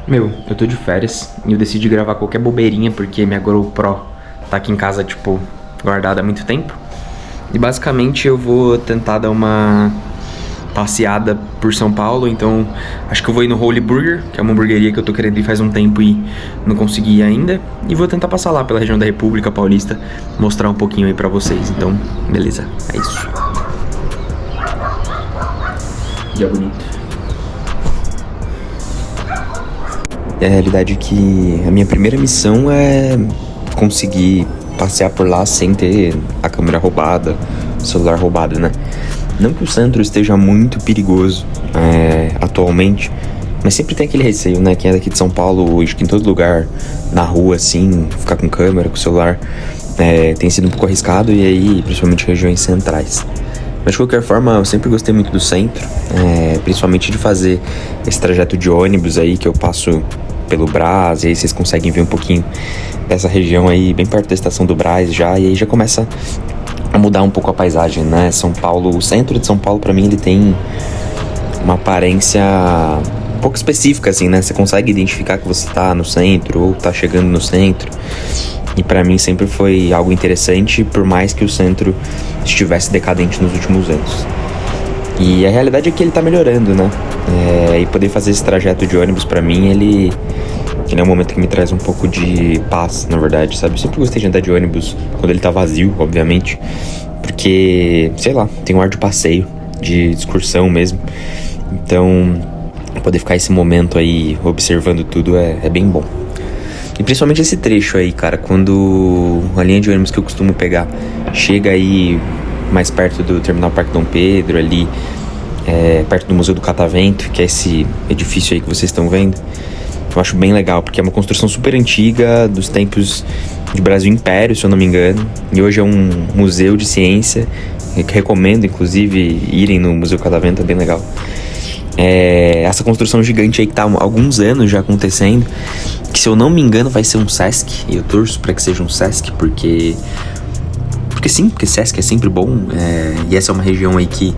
Meu, eu tô de férias e eu decidi gravar qualquer bobeirinha porque minha GoPro tá aqui em casa, tipo, guardada há muito tempo. E basicamente eu vou tentar dar uma passeada por São Paulo, então acho que eu vou ir no Holy Burger, que é uma hamburgueria que eu tô querendo ir faz um tempo e não consegui ir ainda. E vou tentar passar lá pela região da República Paulista, mostrar um pouquinho aí pra vocês. Então, beleza, é isso. Dia bonito. E a realidade é que a minha primeira missão é conseguir passear por lá sem ter a câmera roubada, o celular roubado, né? Não que o centro esteja muito perigoso atualmente, mas sempre tem aquele receio, né? Quem é daqui de São Paulo, acho que em todo lugar, na rua, assim, ficar com câmera, com celular, tem sido um pouco arriscado, e aí, principalmente regiões centrais. Mas de qualquer forma, eu sempre gostei muito do centro, principalmente de fazer esse trajeto de ônibus aí, que eu passo pelo Brás, e aí vocês conseguem ver um pouquinho dessa região aí, bem perto da estação do Brás já, e aí já começa a mudar um pouco a paisagem, né? São Paulo, o centro de São Paulo, pra mim, ele tem uma aparência um pouco específica, assim, né? Você consegue identificar que você tá no centro ou tá chegando no centro. E pra mim sempre foi algo interessante, por mais que o centro estivesse decadente nos últimos anos. E a realidade é que ele tá melhorando, né? E poder fazer esse trajeto de ônibus pra mim, ele é um momento que me traz um pouco de paz, na verdade, sabe? Eu sempre gostei de andar de ônibus quando ele tá vazio, obviamente. Porque, sei lá, tem um ar de passeio, de excursão mesmo. Então, poder ficar esse momento aí observando tudo é bem bom. E principalmente esse trecho aí, cara, quando a linha de ônibus que eu costumo pegar chega aí mais perto do Terminal Parque Dom Pedro, ali perto do Museu do Catavento, que é esse edifício aí que vocês estão vendo. Eu acho bem legal, porque é uma construção super antiga, dos tempos de Brasil Império, se eu não me engano. E hoje é um museu de ciência. Recomendo, inclusive, irem no Museu do Catavento, é bem legal. Essa construção gigante aí que tá há alguns anos já acontecendo, que se eu não me engano vai ser um Sesc, e eu torço pra que seja um Sesc, porque sim, porque Sesc é sempre bom, e essa é uma região aí que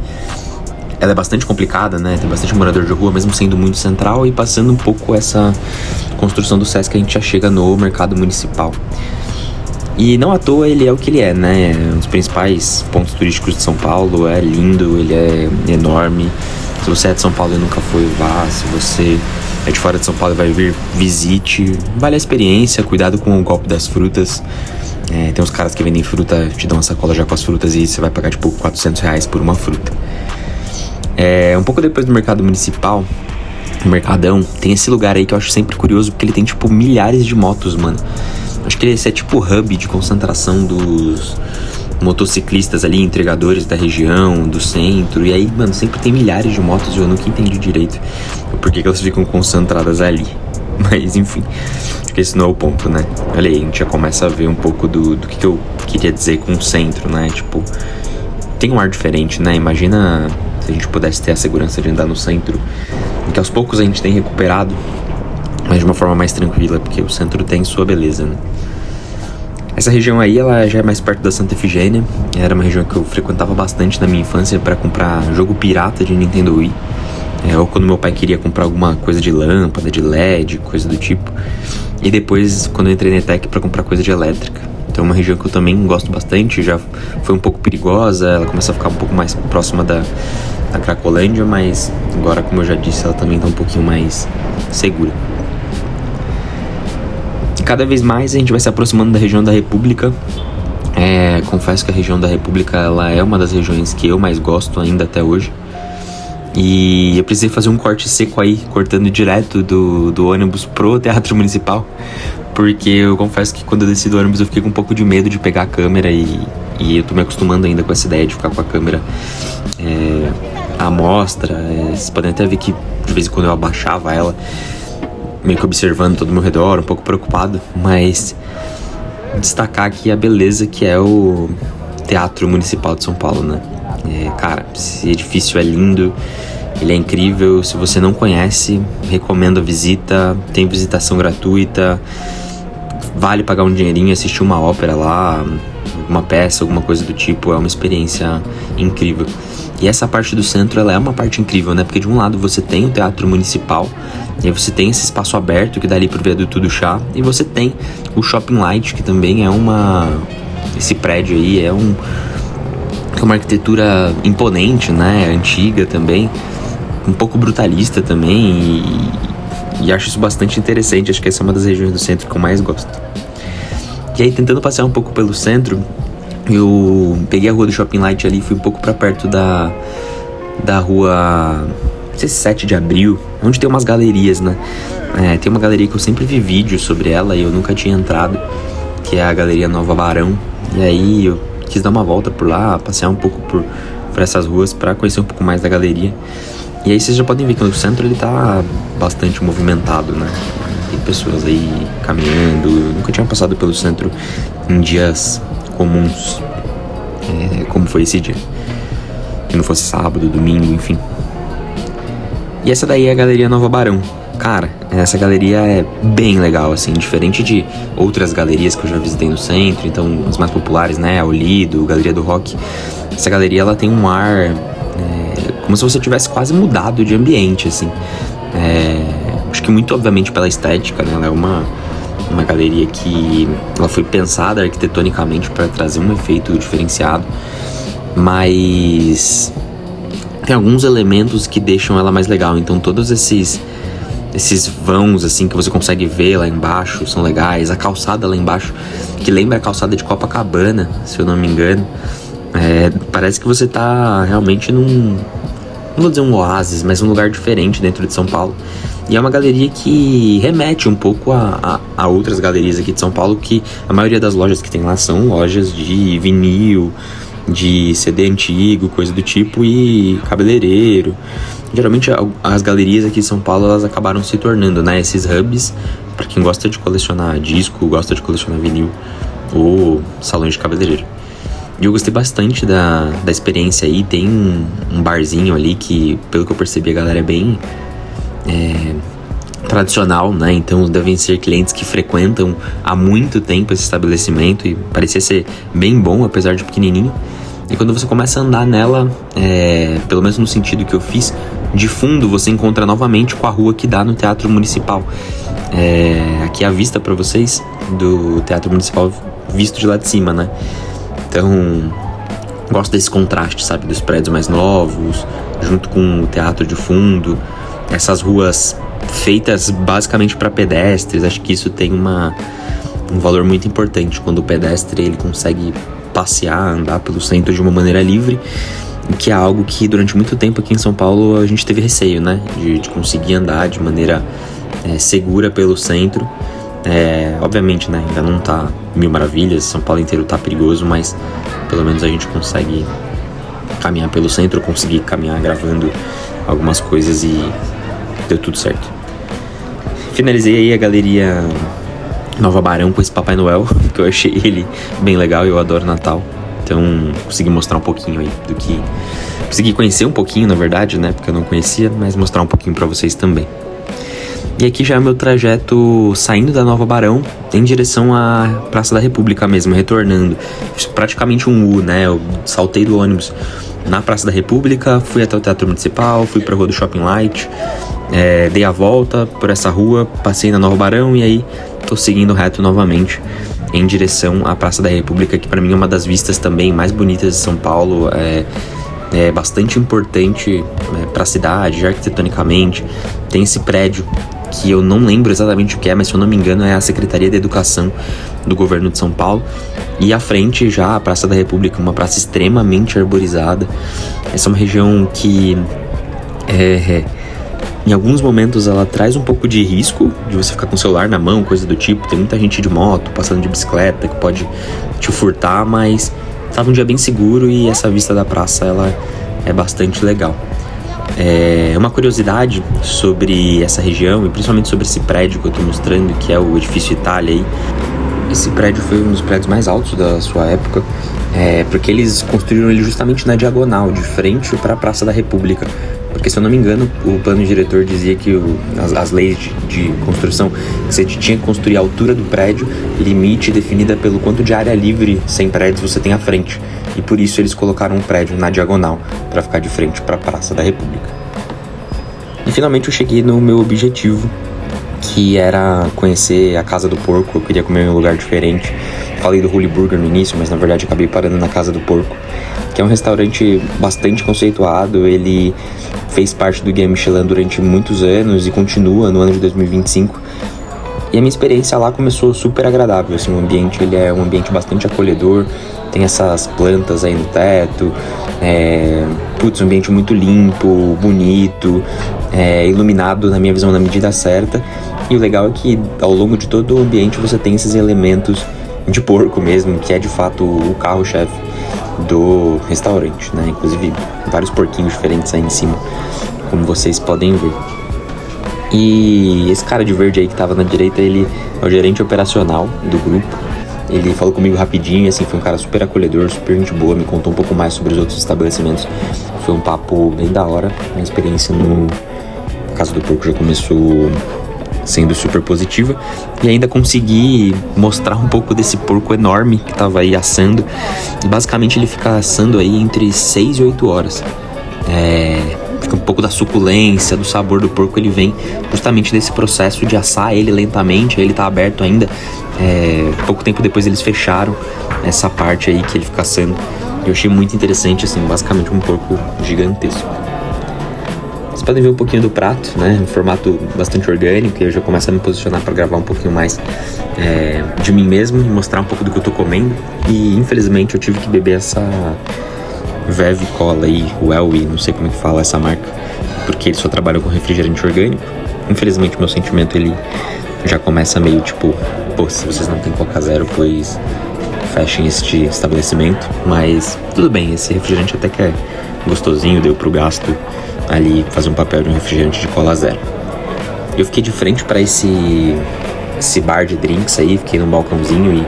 ela é bastante complicada, né? Tem bastante morador de rua, mesmo sendo muito central, e passando um pouco essa construção do Sesc, a gente já chega no mercado municipal. E não à toa ele é o que ele é, né? Um dos principais pontos turísticos de São Paulo, é lindo, ele é enorme. Se você é de São Paulo e nunca foi, vá. Se você é de fora de São Paulo e vai vir, visite. Vale a experiência, cuidado com o golpe das frutas. Tem uns caras que vendem fruta, te dão uma sacola já com as frutas e você vai pagar tipo R$400 por uma fruta. Um pouco depois do mercado municipal, o Mercadão, tem esse lugar aí que eu acho sempre curioso, porque ele tem tipo milhares de motos, mano. Acho que esse é tipo o hub de concentração dos motociclistas ali, entregadores da região, do centro. E aí, mano, sempre tem milhares de motos e eu nunca entendi direito por que elas ficam concentradas ali. Mas enfim, acho que esse não é o ponto, né? Olha aí, a gente já começa a ver um pouco do que eu queria dizer com o centro, né? Tipo, tem um ar diferente, né? Imagina se a gente pudesse ter a segurança de andar no centro, e que aos poucos a gente tem recuperado, mas de uma forma mais tranquila, porque o centro tem sua beleza, né? Essa região aí, ela já é mais perto da Santa Efigênia. Era uma região que eu frequentava bastante na minha infância para comprar jogo pirata de Nintendo Wii. Ou quando meu pai queria comprar alguma coisa de lâmpada, de LED, coisa do tipo. E depois, quando eu entrei na ETEC, para comprar coisa de elétrica. Então é uma região que eu também gosto bastante. Já foi um pouco perigosa, ela começa a ficar um pouco mais próxima da Cracolândia, mas agora, como eu já disse, ela também tá um pouquinho mais segura. Cada vez mais a gente vai se aproximando da região da República. Confesso que a região da República, ela é uma das regiões que eu mais gosto ainda até hoje. E eu precisei fazer um corte seco aí, cortando direto do ônibus pro Teatro Municipal. Porque eu confesso que quando eu desci do ônibus eu fiquei com um pouco de medo de pegar a câmera. E eu tô me acostumando ainda com essa ideia de ficar com a câmera à mostra. Vocês podem até ver que de vez em quando eu abaixava ela, meio que observando todo o meu redor, um pouco preocupado, mas destacar aqui a beleza que é o Teatro Municipal de São Paulo, né? Cara, esse edifício é lindo, ele é incrível. Se você não conhece, recomendo a visita, tem visitação gratuita, vale pagar um dinheirinho, assistir uma ópera lá, uma peça, alguma coisa do tipo, é uma experiência incrível. E essa parte do centro, ela é uma parte incrível, né? Porque de um lado você tem o Teatro Municipal, E aí você tem esse espaço aberto que dá ali pro viaduto do Chá. E você tem o Shopping Light, que também é esse prédio aí é uma arquitetura imponente, né? Antiga também. Um pouco brutalista também. E acho isso bastante interessante. Acho que essa é uma das regiões do centro que eu mais gosto. E aí, tentando passear um pouco pelo centro, eu peguei a rua do Shopping Light ali, fui um pouco pra perto da rua, não sei se 7 de abril, onde tem umas galerias, né? Tem uma galeria que eu sempre vi vídeo sobre ela e eu nunca tinha entrado, que é a Galeria Nova Barão. E aí eu quis dar uma volta por lá, passear um pouco por essas ruas pra conhecer um pouco mais da galeria. E aí vocês já podem ver que o centro ele tá bastante movimentado, né? Tem pessoas aí caminhando. Eu nunca tinha passado pelo centro em dias comuns, como foi esse dia. Que não fosse sábado, domingo, enfim. E essa daí é a Galeria Nova Barão. Cara, essa galeria é bem legal, assim, diferente de outras galerias que eu já visitei no centro, então as mais populares, né, a Olido, Galeria do Rock. Essa galeria, ela tem um ar como se você tivesse quase mudado de ambiente, assim. Acho que muito, obviamente, pela estética, né, ela é uma galeria que ela foi pensada arquitetonicamente para trazer um efeito diferenciado, mas tem alguns elementos que deixam ela mais legal. Então todos esses vãos assim que você consegue ver lá embaixo são legais. A calçada lá embaixo, que lembra a calçada de Copacabana, se eu não me engano, parece que você tá realmente não vou dizer um oásis, mas um lugar diferente dentro de São Paulo. E é uma galeria que remete um pouco a outras galerias aqui de São Paulo, que a maioria das lojas que tem lá são lojas de vinil, de CD antigo, coisa do tipo, e cabeleireiro. Geralmente as galerias aqui de São Paulo, elas acabaram se tornando, né, esses hubs para quem gosta de colecionar disco, gosta de colecionar vinil ou salões de cabeleireiro. E eu gostei bastante da experiência aí. Tem um barzinho ali que, pelo que eu percebi, a galera é bem tradicional, né? Então devem ser clientes que frequentam há muito tempo esse estabelecimento e parecia ser bem bom, apesar de pequenininho. E quando você começa a andar nela, pelo menos no sentido que eu fiz, de fundo você encontra novamente com a rua que dá no Teatro Municipal. Aqui é a vista para vocês do Teatro Municipal visto de lá de cima, né? Então, gosto desse contraste, sabe? Dos prédios mais novos, junto com o teatro de fundo. Essas ruas feitas basicamente para pedestres. Acho que isso tem um valor muito importante quando o pedestre ele consegue passear, andar pelo centro de uma maneira livre, que é algo que durante muito tempo aqui em São Paulo a gente teve receio, né? De conseguir andar de maneira segura pelo centro. Obviamente, né, ainda não tá mil maravilhas, São Paulo inteiro tá perigoso, mas pelo menos a gente consegue caminhar pelo centro. Eu consegui caminhar gravando algumas coisas e deu tudo certo. Finalizei aí a Galeria Nova Barão com esse Papai Noel, que eu achei ele bem legal, eu adoro Natal. Então consegui mostrar um pouquinho aí do que... Consegui conhecer um pouquinho, na verdade, né, porque eu não conhecia, mas mostrar um pouquinho pra vocês também. E aqui já é o meu trajeto saindo da Nova Barão em direção à Praça da República mesmo, retornando. Praticamente um U, né? Eu saltei do ônibus na Praça da República, fui até o Teatro Municipal, fui pra rua do Shopping Light, dei a volta por essa rua, passei na Nova Barão e aí tô seguindo reto novamente em direção à Praça da República, que pra mim é uma das vistas também mais bonitas de São Paulo. É bastante importante para a cidade, arquitetonicamente. Tem esse prédio que eu não lembro exatamente o que é, mas se eu não me engano é a Secretaria de Educação do Governo de São Paulo. E à frente já a Praça da República, uma praça extremamente arborizada. Essa é uma região que em alguns momentos ela traz um pouco de risco de você ficar com o celular na mão, coisa do tipo. Tem muita gente de moto, passando de bicicleta, que pode te furtar, mas tava um dia bem seguro e essa vista da praça ela é bastante legal. Uma curiosidade sobre essa região e principalmente sobre esse prédio que eu tô mostrando, que é o Edifício Itália aí. Esse prédio foi um dos prédios mais altos da sua época, porque eles construíram ele justamente na diagonal, de frente para a Praça da República. Porque, se eu não me engano, o plano diretor dizia que as leis de construção, que você tinha que construir a altura do prédio, limite definida pelo quanto de área livre sem prédios você tem à frente. E por isso eles colocaram um prédio na diagonal, para ficar de frente para a Praça da República. E finalmente eu cheguei no meu objetivo, que era conhecer a Casa do Porco. Eu queria comer em um lugar diferente. Falei do Holy Burger no início, mas na verdade acabei parando na Casa do Porco, que é um restaurante bastante conceituado. Ele fez parte do Guia Michelin durante muitos anos e continua no ano de 2025. E a minha experiência lá começou super agradável, assim, o ambiente, ele é um ambiente bastante acolhedor, tem essas plantas aí no teto, um ambiente muito limpo, bonito, iluminado na minha visão na medida certa. E o legal é que ao longo de todo o ambiente você tem esses elementos de porco mesmo, que é de fato o carro-chefe do restaurante, né? Inclusive vários porquinhos diferentes aí em cima, como vocês podem ver. E esse cara de verde aí que tava na direita, ele é o gerente operacional do grupo. Ele falou comigo rapidinho, assim, foi um cara super acolhedor, super gente boa, me contou um pouco mais sobre os outros estabelecimentos. Foi um papo bem da hora. Minha experiência no Casa do Porco já começou sendo super positiva. E ainda consegui mostrar um pouco desse porco enorme que tava aí assando. E basicamente ele fica assando aí entre 6 e 8 horas. Fica um pouco da suculência, do sabor do porco, ele vem justamente desse processo de assar ele lentamente. Ele tá aberto ainda. Pouco tempo depois eles fecharam essa parte aí que ele fica assando. Eu achei muito interessante, assim, basicamente um porco gigantesco. Vocês podem ver um pouquinho do prato, né? Um formato bastante orgânico. E eu já começo a me posicionar para gravar um pouquinho mais de mim mesmo e mostrar um pouco do que eu tô comendo. E infelizmente eu tive que beber essa Veve Cola aí, o Elwi, não sei como é que fala essa marca, porque eles só trabalham com refrigerante orgânico. Infelizmente meu sentimento ele já começa meio tipo, pô, se vocês não têm Coca Zero, pois fechem este estabelecimento. Mas tudo bem, esse refrigerante até que é gostosinho, deu pro gasto ali fazer um papel de um refrigerante de cola zero. Eu fiquei de frente para esse bar de drinks aí, fiquei num balcãozinho e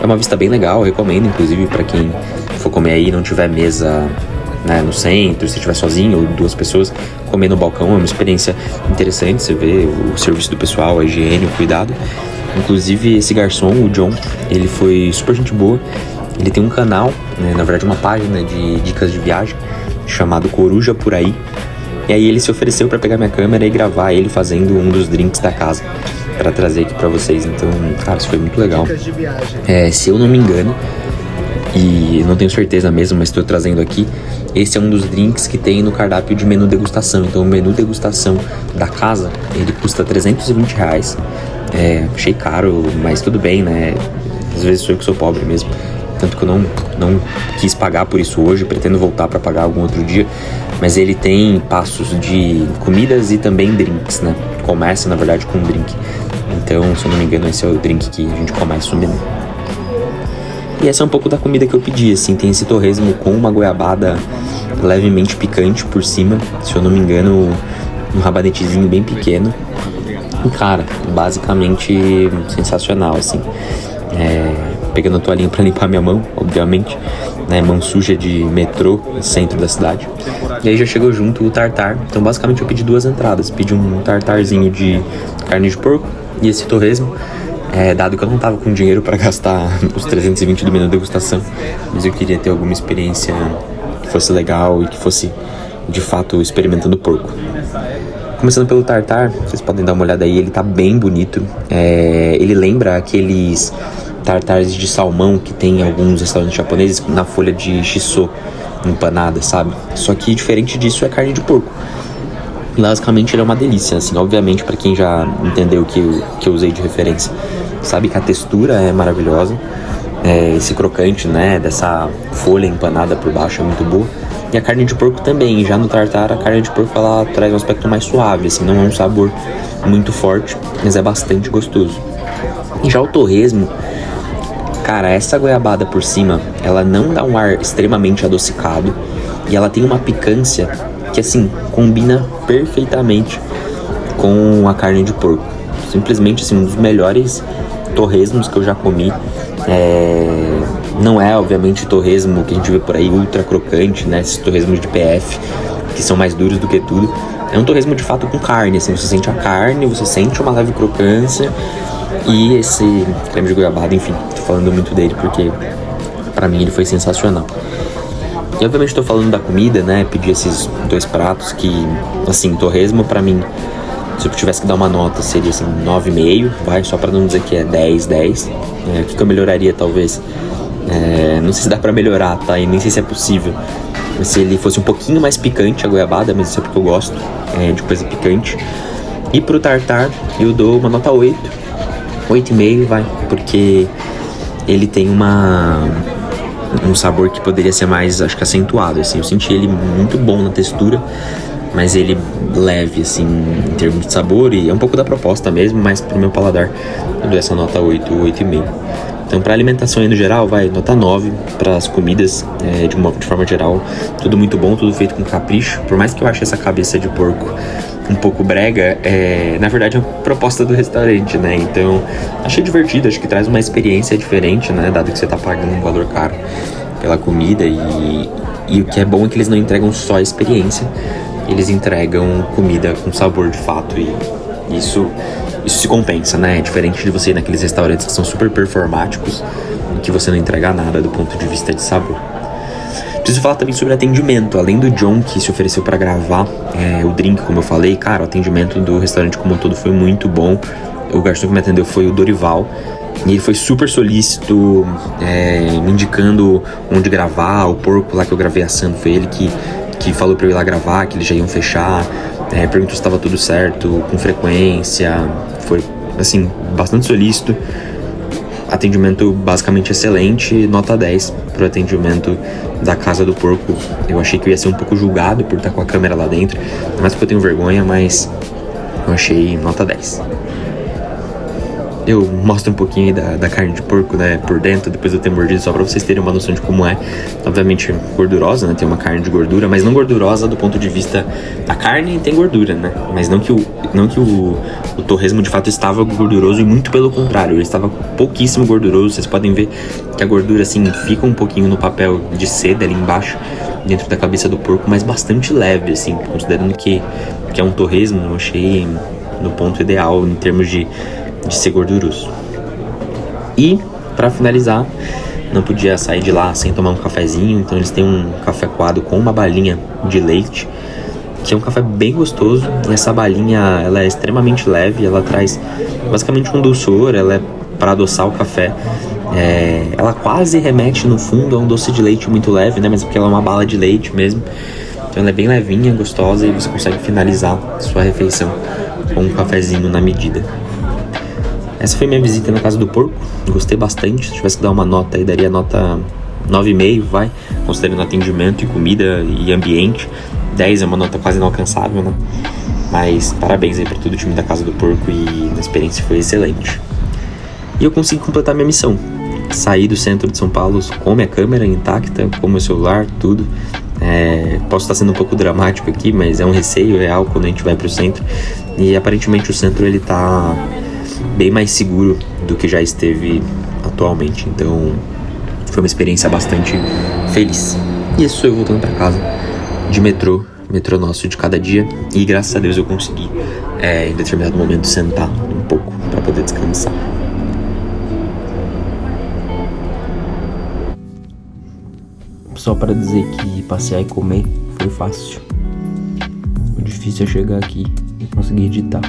é uma vista bem legal, eu recomendo inclusive para quem for comer aí e não tiver mesa, né, no centro, se estiver sozinho ou 2 pessoas, comer no balcão é uma experiência interessante. Você vê o serviço do pessoal, a higiene, o cuidado. Inclusive esse garçom, o John, ele foi super gente boa. Ele tem um canal, né, na verdade uma página de dicas de viagem chamado Coruja Por Aí. E aí ele se ofereceu para pegar minha câmera e gravar ele fazendo um dos drinks da casa para trazer aqui para vocês. Então, cara, isso foi muito legal. Dicas de viagem. Se eu não me engano, e não tenho certeza mesmo, mas estou trazendo aqui, esse é um dos drinks que tem no cardápio de menu degustação. Então o menu degustação da casa, ele custa R$320. Achei caro, mas tudo bem, né? Às vezes sou eu que sou pobre mesmo. Tanto que eu não quis pagar por isso hoje, pretendo voltar para pagar algum outro dia. Mas ele tem passos de comidas e também drinks, né? Começa, na verdade, com um drink. Então, se eu não me engano, esse é o drink que a gente começa o menu. E essa é um pouco da comida que eu pedi, assim. Tem esse torresmo com uma goiabada levemente picante por cima. Se eu não me engano, um rabanetezinho bem pequeno. E, cara, basicamente sensacional, assim. Pegando a toalhinha pra limpar minha mão, obviamente, né, mão suja de metrô, centro da cidade. E aí já chegou junto o tartar. Então basicamente eu pedi 2 entradas. Pedi um tartarzinho de carne de porco e esse torresmo. Dado que eu não tava com dinheiro pra gastar os 320 do menu de degustação, mas eu queria ter alguma experiência que fosse legal e que fosse de fato experimentando porco. Começando pelo tartar, vocês podem dar uma olhada aí, ele tá bem bonito. Ele lembra aqueles tartares de salmão que tem em alguns restaurantes japoneses na folha de shiso empanada, sabe? Só que diferente disso é carne de porco. Basicamente ele é uma delícia, assim, obviamente para quem já entendeu o que eu usei de referência, sabe que a textura é maravilhosa, esse crocante, né, dessa folha empanada por baixo é muito boa. E a carne de porco também, já no tartar a carne de porco ela traz um aspecto mais suave, assim, não é um sabor muito forte, mas é bastante gostoso. E já o torresmo, cara, essa goiabada por cima, ela não dá um ar extremamente adocicado e ela tem uma picância que, assim, combina perfeitamente com a carne de porco. Simplesmente, assim, um dos melhores torresmos que eu já comi. Não é, obviamente, o torresmo que a gente vê por aí, ultra crocante, né? Esses torresmos de PF, que são mais duros do que tudo. É um torresmo, de fato, com carne, assim, você sente a carne, você sente uma leve crocância. E esse creme de goiabada, enfim, tô falando muito dele porque pra mim ele foi sensacional. E obviamente tô falando da comida, né? Pedi esses 2 pratos que, assim, torresmo pra mim, se eu tivesse que dar uma nota, seria assim, 9,5, vai, só pra não dizer que é 10. O que eu melhoraria, talvez? Não sei se dá pra melhorar, tá? E nem sei se é possível. Se ele fosse um pouquinho mais picante, a goiabada, mas isso é porque eu gosto de coisa picante. E pro tartar, eu dou uma nota 8, 8,5, vai, porque ele tem um sabor que poderia ser mais, acho que acentuado, assim. Eu senti ele muito bom na textura, mas ele leve, assim, em termos de sabor, e é um pouco da proposta mesmo, mas pro meu paladar eu dou essa nota 8, 8,5. Então, pra alimentação aí no geral, vai, nota 9. Para as comidas, de forma geral, tudo muito bom, tudo feito com capricho. Por mais que eu ache essa cabeça de porco um pouco brega, na verdade é uma proposta do restaurante, né? Então, achei divertido, acho que traz uma experiência diferente, né? Dado que você tá pagando um valor caro pela comida, e o que é bom é que eles não entregam só a experiência, eles entregam comida com sabor de fato, e isso se compensa, né? É diferente de você ir naqueles restaurantes que são super performáticos, que você não entrega nada do ponto de vista de sabor. Preciso falar também sobre atendimento. Além do John, que se ofereceu para gravar o drink, como eu falei, cara, o atendimento do restaurante como um todo foi muito bom. O garçom que me atendeu foi o Dorival, e ele foi super solícito, me indicando onde gravar. O porco lá que eu gravei assando foi ele que falou pra eu ir lá gravar, que eles já iam fechar. Perguntou se estava tudo certo, com frequência. Foi, assim, bastante solícito. Atendimento basicamente excelente, nota 10 pro atendimento da Casa do Porco. Eu achei que eu ia ser um pouco julgado por estar com a câmera lá dentro, mas porque eu tenho vergonha, mas eu achei nota 10. Eu mostro um pouquinho aí da carne de porco, né, por dentro, depois de eu ter mordido, só pra vocês terem uma noção de como é. Obviamente gordurosa, né, tem uma carne de gordura, mas não gordurosa do ponto de vista... A carne tem gordura, né, mas não que o torresmo de fato estava gorduroso, e muito pelo contrário, ele estava pouquíssimo gorduroso. Vocês podem ver que a gordura, assim, fica um pouquinho no papel de seda ali embaixo, dentro da cabeça do porco, mas bastante leve, assim, considerando que é um torresmo. Eu achei no ponto ideal em termos de ser gorduroso. E, pra finalizar, não podia sair de lá sem tomar um cafezinho, então eles têm um café coado com uma balinha de leite, que é um café bem gostoso. E essa balinha, ela é extremamente leve, ela traz basicamente um dulçor, ela é para adoçar o café. Ela quase remete no fundo a um doce de leite muito leve, né, mas porque ela é uma bala de leite mesmo. Então ela é bem levinha, gostosa, e você consegue finalizar sua refeição com um cafezinho na medida. Essa foi minha visita na Casa do Porco, gostei bastante. Se tivesse que dar uma nota aí, daria nota 9,5, vai, considerando atendimento e comida e ambiente. 10 é uma nota quase inalcançável, né? Mas parabéns aí pra todo o time da Casa do Porco, e a experiência foi excelente. E eu consegui completar minha missão. Saí do centro de São Paulo com minha câmera intacta, com meu celular, tudo. Posso estar sendo um pouco dramático aqui, mas é um receio real quando a gente vai pro centro. E aparentemente o centro, ele tá bem mais seguro do que já esteve atualmente. Então foi uma experiência bastante feliz. E isso eu voltando pra casa de metrô nosso de cada dia. E graças a Deus eu consegui em determinado momento sentar um pouco para poder descansar. Só para dizer que passear e comer foi fácil. O difícil é chegar aqui e conseguir editar.